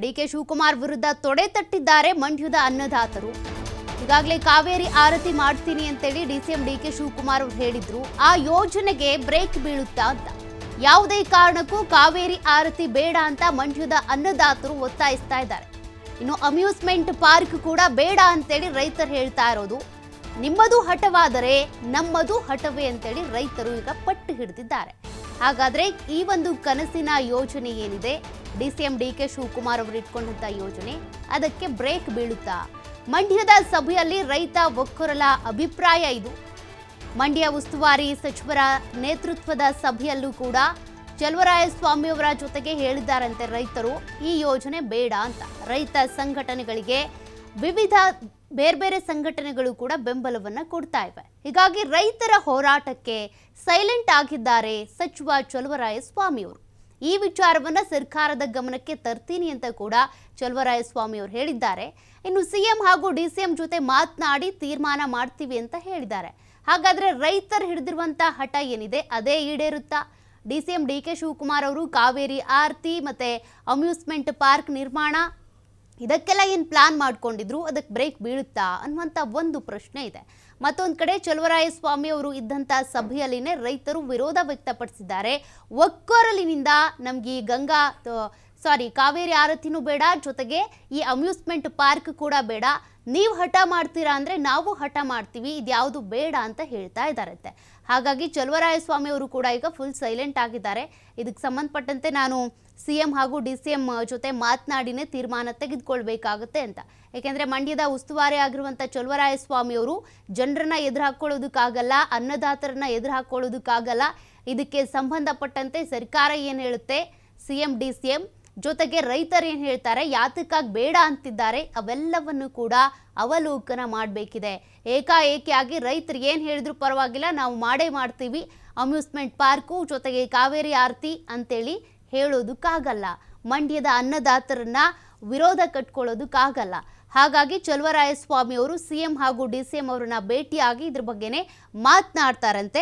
DK Shivakumar ವಿರುದ್ಧ ತೊಡೆ ತಟ್ಟಿದ್ದಾರೆ ಮಂಡ್ಯದ ಅನ್ನದಾತರು. ಈಗಾಗಲೇ ಕಾವೇರಿ ಆರತಿ ಮಾಡ್ತೀನಿ ಅಂತೇಳಿ ಡಿಸಿಎಂ ಡಿಕೆ ಶಿವಕುಮಾರ್ ಅವರು ಹೇಳಿದ್ರು. ಆ ಯೋಜನೆಗೆ ಬ್ರೇಕ್ ಬೀಳುತ್ತಾ ಅಂತ ಯಾವುದೇ ಕಾರಣಕ್ಕೂ ಕಾವೇರಿ ಆರತಿ ಬೇಡ ಅಂತ ಮಂಡ್ಯದ ಅನ್ನದಾತರು ಒತ್ತಾಯಿಸ್ತಾ ಇದ್ದಾರೆ. ಇನ್ನು ಅಮ್ಯೂಸ್ಮೆಂಟ್ ಪಾರ್ಕ್ ಕೂಡ ಬೇಡ ಅಂತೇಳಿ ರೈತರು ಹೇಳ್ತಾ ಇರೋದು. ನಿಮ್ಮದು ಹಠವಾದರೆ ನಮ್ಮದು ಹಠವೇ ಅಂತೇಳಿ ರೈತರು ಈಗ ಪಟ್ಟು ಹಿಡಿದಿದ್ದಾರೆ. ಹಾಗಾದ್ರೆ ಈ ಒಂದು ಕನಸಿನ ಯೋಜನೆ ಏನಿದೆ, ಡಿಸಿಎಂ ಡಿಕೆ ಶಿವಕುಮಾರ್ ಅವರು ಇಟ್ಕೊಂಡಂತ ಯೋಜನೆ, ಅದಕ್ಕೆ ಬ್ರೇಕ್ ಬೀಳುತ್ತಾ? ಮಂಡ್ಯದ ಸಭೆಯಲ್ಲಿ ರೈತ ಒಕ್ಕೂರಲ ಅಭಿಪ್ರಾಯ ಇದು. ಮಂಡ್ಯ ಉಸ್ತುವಾರಿ ಸಚಿವರ ನೇತೃತ್ವದ ಸಭೆಯಲ್ಲೂ ಕೂಡ ಚಲುವರಾಯಸ್ವಾಮಿ ಅವರ ಜೊತೆಗೆ ಹೇಳಿದ್ದಾರಂತೆ ರೈತರು, ಈ ಯೋಜನೆ ಬೇಡ ಅಂತ. ರೈತ ಸಂಘಟನೆಗಳಿಗೆ ವಿವಿಧ ಬೇರೆ ಸಂಘಟನೆಗಳು ಕೂಡ ಬೆಂಬಲವನ್ನ ಕೊಡ್ತಾ ಇವೆ. ಹೀಗಾಗಿ ರೈತರ ಹೋರಾಟಕ್ಕೆ ಸೈಲೆಂಟ್ ಆಗಿದ್ದಾರೆ ಸಚಿವ ಚಲುವರಾಯಸ್ವಾಮಿ ಅವರು. ಈ ವಿಚಾರವನ್ನ ಸರ್ಕಾರದ ಗಮನಕ್ಕೆ ತರ್ತೀನಿ ಅಂತ ಕೂಡ ಚಲುವರಾಯಸ್ವಾಮಿ ಅವರು ಹೇಳಿದ್ದಾರೆ. ಇನ್ನು ಸಿಎಂ ಹಾಗೂ ಡಿಸಿಎಂ ಜೊತೆ ಮಾತನಾಡಿ ತೀರ್ಮಾನ ಮಾಡ್ತೀವಿ ಅಂತ ಹೇಳಿದ್ದಾರೆ. ಹಾಗಾದ್ರೆ ರೈತರು ಹಿಡಿದಿರುವಂತಹ ಹಠ ಏನಿದೆ ಅದೇ ಈಡೇರುತ್ತಾ? ಡಿಸಿಎಂ ಡಿಕೆ ಶಿವಕುಮಾರ್ ಅವರು ಕಾವೇರಿ ಆರತಿ ಮತ್ತೆ ಅಮ್ಯೂಸ್ಮೆಂಟ್ ಪಾರ್ಕ್ ನಿರ್ಮಾಣ ಇದಕ್ಕೆಲ್ಲ ಏನು ಪ್ಲಾನ್ ಮಾಡ್ಕೊಂಡಿದ್ರು, ಅದಕ್ಕೆ ಬ್ರೇಕ್ ಬೀಳುತ್ತಾ ಅನ್ನುವಂಥ ಒಂದು ಪ್ರಶ್ನೆ ಇದೆ. ಮತ್ತೊಂದು ಕಡೆ ಚಲುವರಾಯಸ್ವಾಮಿ ಅವರು ಇದ್ದಂಥ ಸಭೆಯಲ್ಲಿನೇ ರೈತರು ವಿರೋಧ ವ್ಯಕ್ತಪಡಿಸಿದ್ದಾರೆ. ಒಕ್ಕೊರಲಿನಿಂದ ನಮ್ಗೆ ಈ ಕಾವೇರಿ ಆರತಿನೂ ಬೇಡ, ಜೊತೆಗೆ ಈ ಅಮ್ಯೂಸ್ಮೆಂಟ್ ಪಾರ್ಕ್ ಕೂಡ ಬೇಡ, ನೀವು ಹಠ ಮಾಡ್ತೀರಾ ಅಂದರೆ ನಾವು ಹಠ ಮಾಡ್ತೀವಿ, ಇದ್ಯಾವುದು ಬೇಡ ಅಂತ ಹೇಳ್ತಾ ಇದ್ದಾರಂತೆ. ಹಾಗಾಗಿ ಚಲುವರಾಯಸ್ವಾಮಿ ಅವರು ಕೂಡ ಈಗ ಫುಲ್ ಸೈಲೆಂಟ್ ಆಗಿದ್ದಾರೆ. ಇದಕ್ಕೆ ಸಂಬಂಧಪಟ್ಟಂತೆ ನಾನು ಸಿಎಂ ಹಾಗೂ ಡಿಸಿಎಂ ಜೊತೆ ಮಾತನಾಡಿನೇ ತೀರ್ಮಾನ ತೆಗೆದುಕೊಳ್ಬೇಕಾಗುತ್ತೆ ಅಂತ. ಏಕೆಂದರೆ ಮಂಡ್ಯದ ಉಸ್ತುವಾರಿ ಆಗಿರುವಂಥ ಚಲುವರಾಯಸ್ವಾಮಿ ಅವರು ಜನರನ್ನ ಎದುರು ಹಾಕೊಳ್ಳೋದಕ್ಕಾಗಲ್ಲ, ಅನ್ನದಾತರನ್ನ ಎದುರು ಹಾಕೊಳ್ಳೋದಕ್ಕಾಗಲ್ಲ. ಇದಕ್ಕೆ ಸಂಬಂಧಪಟ್ಟಂತೆ ಸರ್ಕಾರ ಏನು ಹೇಳುತ್ತೆ, ಸಿಎಂ ಡಿಸಿಎಂ ಜೊತೆಗೆ ರೈತರು ಏನು ಹೇಳ್ತಾರೆ, ಯಾತಕ್ಕಾಗಿ ಬೇಡ ಅಂತಿದ್ದಾರೆ, ಅವೆಲ್ಲವನ್ನು ಕೂಡ ಅವಲೋಕನ ಮಾಡಬೇಕಿದೆ. ಏಕಾಏಕಿಯಾಗಿ ರೈತರು ಏನು ಹೇಳಿದ್ರು ಪರವಾಗಿಲ್ಲ, ನಾವು ಮಾಡೇ ಮಾಡ್ತೀವಿ, ಅಮ್ಯೂಸ್ಮೆಂಟ್ ಪಾರ್ಕು ಜೊತೆಗೆ ಕಾವೇರಿ ಆರತಿ ಅಂತೇಳಿ ಹೇಳೋದಕ್ಕಾಗಲ್ಲ. ಮಂಡ್ಯದ ಅನ್ನದಾತರನ್ನ ವಿರೋಧ ಕಟ್ಕೊಳ್ಳೋದಕ್ಕಾಗಲ್ಲ. ಹಾಗಾಗಿ ಚಲುವರಾಯಸ್ವಾಮಿ ಅವರು ಸಿಎಂ ಹಾಗೂ ಡಿಸಿಎಂ ಅವರನ್ನ ಭೇಟಿಯಾಗಿ ಇದ್ರ ಬಗ್ಗೆನೇ ಮಾತನಾಡ್ತಾರಂತೆ.